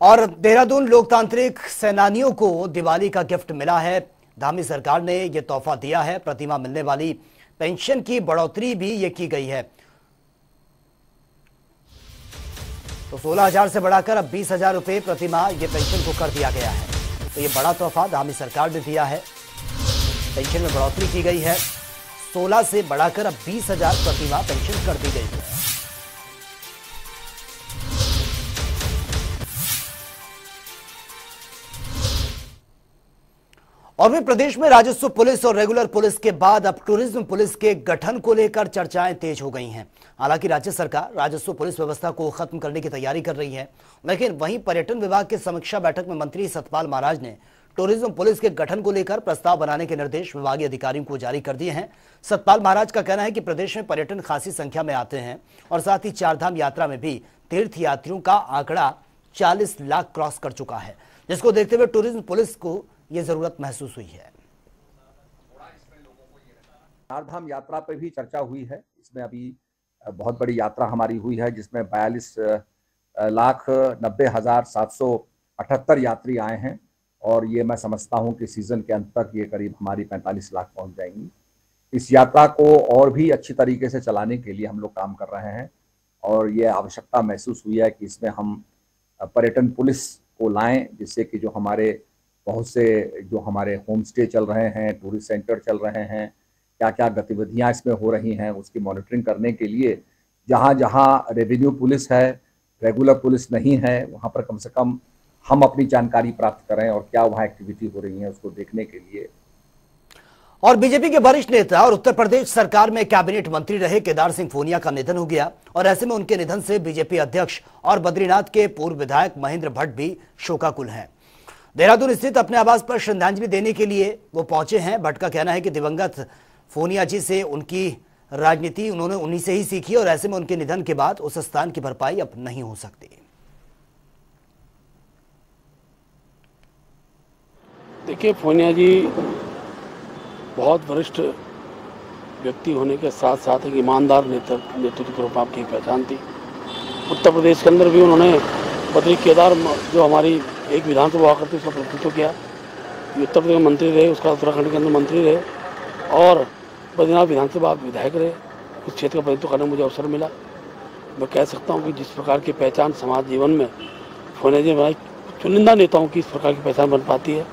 और देहरादून लोकतांत्रिक सेनानियों को दिवाली का गिफ्ट मिला है। धामी सरकार ने यह तोहफा दिया है। प्रतिमाह मिलने वाली पेंशन की बढ़ोतरी भी ये की गई है। तो 16,000 से बढ़ाकर अब 20,000 रुपए प्रतिमाह ये पेंशन को कर दिया गया है। तो ये बड़ा तोहफा धामी सरकार ने दिया है। पेंशन में बढ़ोतरी की गई है। 16 से बढ़ाकर अब 20,000 प्रतिमाह पेंशन कर दी गई है। और भी प्रदेश में राजस्व पुलिस और रेगुलर पुलिस के बाद अब टूरिज्म पुलिस के गठन को लेकर चर्चाएं तेज हो गई हैं। हालांकि राज्य सरकार राजस्व पुलिस व्यवस्था को खत्म करने की तैयारी कर रही है, लेकिन वहीं पर्यटन विभाग की समीक्षा बैठक में मंत्री सतपाल महाराज ने टूरिज्म पुलिस के गठन को लेकर प्रस्ताव बनाने के निर्देश विभागीय अधिकारियों को जारी कर दिए हैं। सतपाल महाराज का कहना है कि प्रदेश में पर्यटन खासी संख्या में आते हैं और साथ ही चारधाम यात्रा में भी तीर्थ यात्रियों का आंकड़ा 40 लाख क्रॉस कर चुका है, जिसको देखते हुए टूरिज्म पुलिस को ये जरूरत महसूस हुई है। चारधाम यात्रा पे भी चर्चा हुई है। इसमें अभी बहुत बड़ी यात्रा हमारी हुई है, जिसमें 42,90,778 यात्री आए हैं और ये मैं समझता हूं कि सीजन के अंत तक ये करीब हमारी 45 लाख पहुंच जाएंगी। इस यात्रा को और भी अच्छी तरीके से चलाने के लिए हम लोग काम कर रहे हैं और ये आवश्यकता महसूस हुई है कि इसमें हम पर्यटन पुलिस को लाएं, जिससे कि जो हमारे बहुत से जो हमारे होम स्टे चल रहे हैं, टूरिस्ट सेंटर चल रहे हैं, क्या क्या गतिविधियां इसमें हो रही हैं, उसकी मॉनिटरिंग करने के लिए जहां जहां रेवेन्यू पुलिस है, रेगुलर पुलिस नहीं है, वहां पर कम से कम हम अपनी जानकारी प्राप्त करें और क्या वहां एक्टिविटी हो रही है उसको देखने के लिए। और बीजेपी के वरिष्ठ नेता और उत्तर प्रदेश सरकार में कैबिनेट मंत्री रहे केदार सिंह फोनिया का निधन हो गया और ऐसे में उनके निधन से बीजेपी अध्यक्ष और बद्रीनाथ के पूर्व विधायक महेंद्र भट्ट भी शोकाकुल हैं। देहरादून स्थित अपने आवास पर श्रद्धांजलि देने के लिए वो पहुंचे हैं। भट्ट का कहना है कि दिवंगत फोनिया जी से उनकी राजनीति उन्होंने उन्हीं से ही सीखी और ऐसे में उनके निधन के बाद उस स्थान की भरपाई अब नहीं हो सकती। देखिए, फोनिया जी बहुत वरिष्ठ व्यक्ति होने के साथ साथ एक ईमानदार नेतृत्व के रूप में आपकी पहचान थी। उत्तर प्रदेश के अंदर भी उन्होंने बद्री केदार जो हमारी एक विधानसभा हुआ करती उसका प्रतिनिधित्व किया। उत्तर प्रदेश मंत्री रहे, उसका उत्तराखंड के अंदर मंत्री रहे और बद्रीनाथ विधानसभा विधायक रहे। उस क्षेत्र का प्रतिनिधित्व करने में मुझे अवसर मिला। मैं कह सकता हूँ कि जिस प्रकार की पहचान समाज जीवन में फोनिया जी बनाई, चुनिंदा नेताओं की इस प्रकार की पहचान बन पाती है।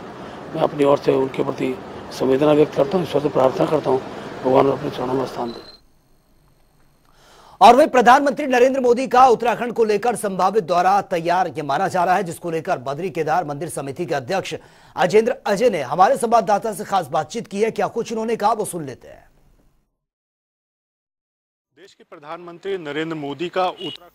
मैं अपनी ओर से उनके प्रति संवेदना व्यक्त करता हूँ, ईश्वर से प्रार्थना करता हूँ भगवान अपने चरणों में स्थान दे। और वही प्रधानमंत्री नरेंद्र मोदी का उत्तराखंड को लेकर संभावित दौरा तैयार ये माना जा रहा है, जिसको लेकर बद्री केदार मंदिर समिति के अध्यक्ष अजेंद्र अजय ने हमारे संवाददाता से खास बातचीत की है। क्या कुछ उन्होंने कहा वो सुन लेते हैं। देश के प्रधानमंत्री नरेंद्र मोदी का उत्तराखंड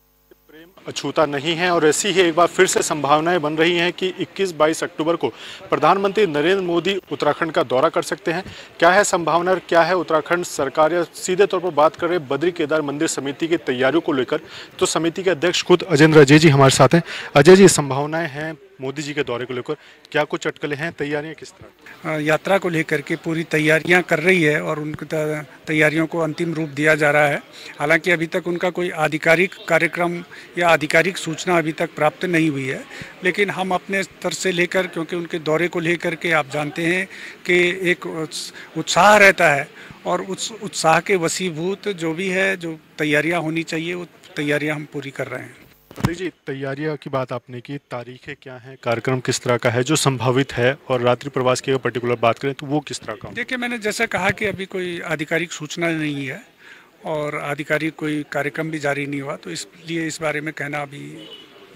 प्रेम अछूता नहीं है और ऐसी ही एक बार फिर से संभावनाएं बन रही हैं कि 21-22 अक्टूबर को प्रधानमंत्री नरेंद्र मोदी उत्तराखंड का दौरा कर सकते हैं। क्या है संभावना और क्या है उत्तराखंड सरकार या सीधे तौर पर बात कर रहे बद्री केदार मंदिर समिति की तैयारियों को लेकर, तो समिति के अध्यक्ष खुद अजेंद्र अजय जी हमारे साथ हैं। अजय जी, संभावनाएं हैं मोदी जी के दौरे को लेकर, क्या कुछ अटकलें हैं, तैयारियां किस तरह? यात्रा को लेकर के पूरी तैयारियां कर रही है और उनकी तैयारियों को अंतिम रूप दिया जा रहा है। हालांकि अभी तक उनका कोई आधिकारिक कार्यक्रम या आधिकारिक सूचना अभी तक प्राप्त नहीं हुई है, लेकिन हम अपने स्तर से लेकर, क्योंकि उनके दौरे को लेकर के आप जानते हैं कि एक उत्साह रहता है और उस उत्साह के वशीभूत जो भी है, जो तैयारियाँ होनी चाहिए, वो तैयारियाँ हम पूरी कर रहे हैं। जी, तैयारियां की बात आपने की, तारीखें क्या हैं, कार्यक्रम किस तरह का है जो संभावित है, और रात्रि प्रवास की पर्टिकुलर बात करें तो वो किस तरह का? देखिए, मैंने जैसा कहा कि अभी कोई आधिकारिक सूचना नहीं है और आधिकारिक कोई कार्यक्रम भी जारी नहीं हुआ, तो इसलिए इस बारे में कहना अभी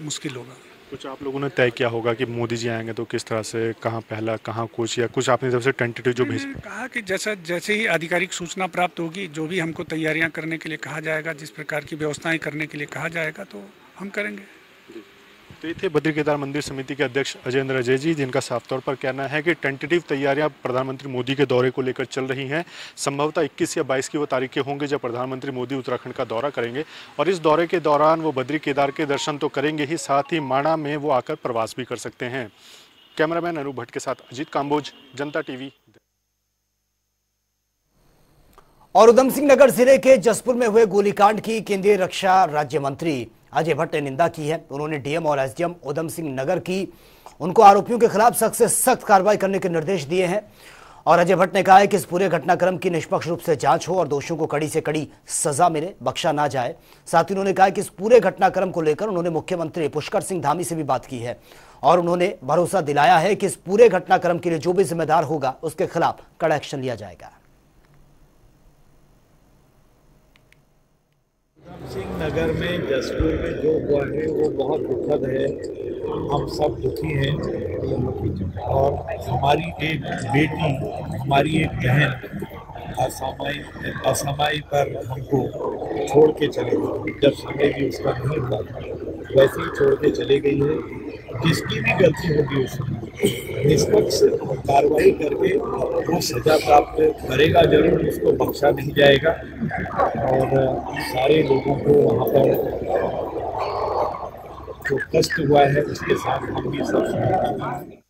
मुश्किल होगा। कुछ आप लोगों ने तय किया होगा कि मोदी जी आएंगे तो किस तरह से, कहाँ पहला, कहाँ कुछ, या कुछ आपने सबसे टेंटेटिव जो भेजा? कहा कि जैसे ही आधिकारिक सूचना प्राप्त होगी, जो भी हमको तैयारियां करने के लिए कहा जाएगा, जिस प्रकार की व्यवस्थाएं करने के लिए कहा जाएगा, तो हम करेंगे। तो ये थे बद्री केदार मंदिर समिति के अध्यक्ष अजेंद्र अजय जी, जिनका साफ तौर पर कहना है कि टेंटेटिव तैयारियां प्रधानमंत्री मोदी के दौरे को लेकर चल रही हैं। संभवतः 21 या 22 की वो तारीखें होंगे जब प्रधानमंत्री मोदी उत्तराखंड का दौरा करेंगे और इस दौरे के दौरान वो बद्री केदार के दर्शन तो करेंगे ही, साथ ही माणा में वो आकर प्रवास भी कर सकते हैं। कैमरामैन अनूप भट्ट के साथ अजीत काम्बोज, जनता टीवी। और उधम सिंह नगर जिले के जसपुर में हुए गोलीकांड की केंद्रीय रक्षा राज्य मंत्री अजय भट्ट ने निंदा की है। उन्होंने डीएम और एसडीएम उधम सिंह नगर की उनको आरोपियों के खिलाफ सख्त से सख्त कार्रवाई करने के निर्देश दिए हैं। और अजय भट्ट ने कहा है कि इस पूरे घटनाक्रम की निष्पक्ष रूप से जांच हो और दोषियों को कड़ी से कड़ी सजा मिले, बख्शा ना जाए। साथ ही उन्होंने कहा कि इस पूरे घटनाक्रम को लेकर उन्होंने मुख्यमंत्री पुष्कर सिंह धामी से भी बात की है और उन्होंने भरोसा दिलाया है कि इस पूरे घटनाक्रम के लिए जो भी जिम्मेदार होगा उसके खिलाफ कड़ा एक्शन लिया जाएगा। सिंह नगर में जसपुर में जो हुआ है वो बहुत दुखद है। हम सब दुखी हैं और हमारी एक बेटी, हमारी एक बहन असामाई पर हमको छोड़ के चले गई। जब समय भी उसका नहीं हुआ वैसे ही छोड़ के चले गई है। जिसकी भी गलती होगी उसमें निष्पक्ष कार्रवाई करके वो सजा प्राप्त करेगा जरूर, उसको बख्शा नहीं जाएगा। और सारे लोगों को वहाँ पर जो कष्ट हुआ है उसके साथ हम भी सब समझते हैं।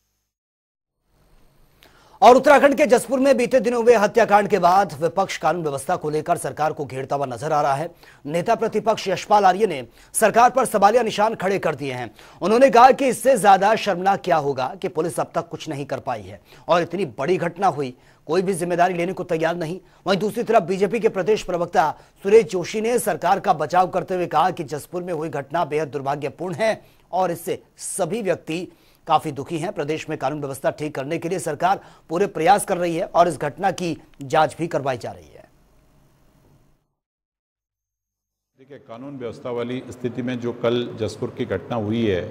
और उत्तराखंड के जसपुर में बीते दिनों हुए हत्याकांड के बाद विपक्ष कानून व्यवस्था को लेकर सरकार को घेरता हुआ नजर आ रहा है। नेता प्रतिपक्ष यशपाल आर्य ने सरकार पर सवालिया निशान खड़े कर दिए हैं। उन्होंने कहा कि इससे ज्यादा शर्मनाक क्या होगा कि पुलिस अब तक कुछ नहीं कर पाई है और इतनी बड़ी घटना हुई, कोई भी जिम्मेदारी लेने को तैयार नहीं। वहीं दूसरी तरफ बीजेपी के प्रदेश प्रवक्ता सुरेश जोशी ने सरकार का बचाव करते हुए कहा कि जसपुर में हुई घटना बेहद दुर्भाग्यपूर्ण है और इससे सभी व्यक्ति काफी दुखी हैं। प्रदेश में कानून व्यवस्था ठीक करने के लिए सरकार पूरे प्रयास कर रही है और इस घटना की जांच भी करवाई जा रही है। देखिए, कानून व्यवस्था वाली स्थिति में जो कल जसपुर की घटना हुई है,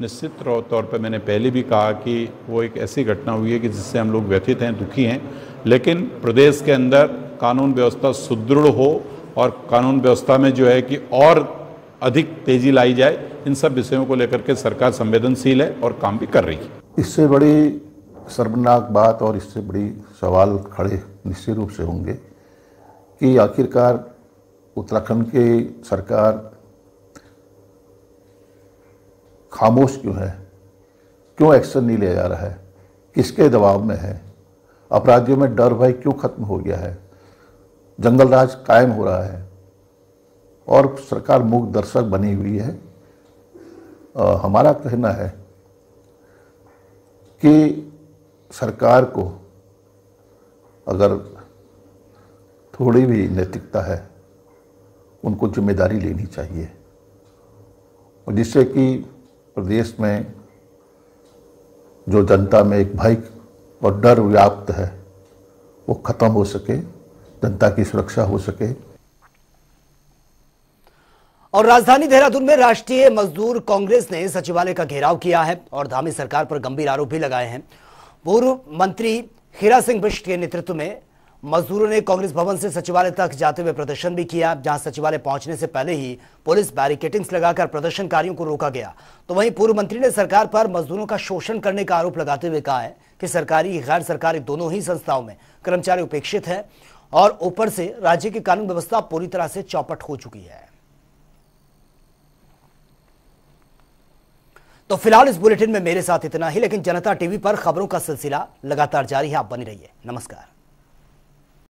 निश्चित तौर पर मैंने पहले भी कहा कि वो एक ऐसी घटना हुई है कि जिससे हम लोग व्यथित हैं, दुखी हैं। लेकिन प्रदेश के अंदर कानून व्यवस्था सुदृढ़ हो और कानून व्यवस्था में जो है कि और अधिक तेजी लाई जाए, इन सब विषयों को लेकर के सरकार संवेदनशील है और काम भी कर रही है। इससे बड़ी शर्मनाक बात और इससे बड़ी सवाल खड़े निश्चित रूप से होंगे कि आखिरकार उत्तराखंड की सरकार खामोश क्यों है, क्यों एक्शन नहीं लिया जा रहा है, किसके दबाव में है, अपराधियों में डर भय क्यों खत्म हो गया है, जंगल राज कायम हो रहा है और सरकार मूक दर्शक बनी हुई है। हमारा कहना है कि सरकार को अगर थोड़ी भी नैतिकता है, उनको जिम्मेदारी लेनी चाहिए और जिससे कि प्रदेश में जो जनता में एक भय और डर व्याप्त है वो खत्म हो सके, जनता की सुरक्षा हो सके। और राजधानी देहरादून में राष्ट्रीय मजदूर कांग्रेस ने सचिवालय का घेराव किया है और धामी सरकार पर गंभीर आरोप भी लगाए हैं। पूर्व मंत्री हीरा सिंह बिष्ट के नेतृत्व में मजदूरों ने कांग्रेस भवन से सचिवालय तक जाते हुए प्रदर्शन भी किया, जहां सचिवालय पहुंचने से पहले ही पुलिस बैरिकेडिंग्स लगाकर प्रदर्शनकारियों को रोका गया। तो वहीं पूर्व मंत्री ने सरकार पर मजदूरों का शोषण करने का आरोप लगाते हुए कहा है कि सरकारी गैर सरकारी दोनों ही संस्थाओं में कर्मचारी उपेक्षित है और ऊपर से राज्य की कानून व्यवस्था पूरी तरह से चौपट हो चुकी है। तो फिलहाल इस बुलेटिन में मेरे साथ इतना ही, लेकिन जनता टीवी पर खबरों का सिलसिला लगातार जारी है। आप बनी रहिए। नमस्कार।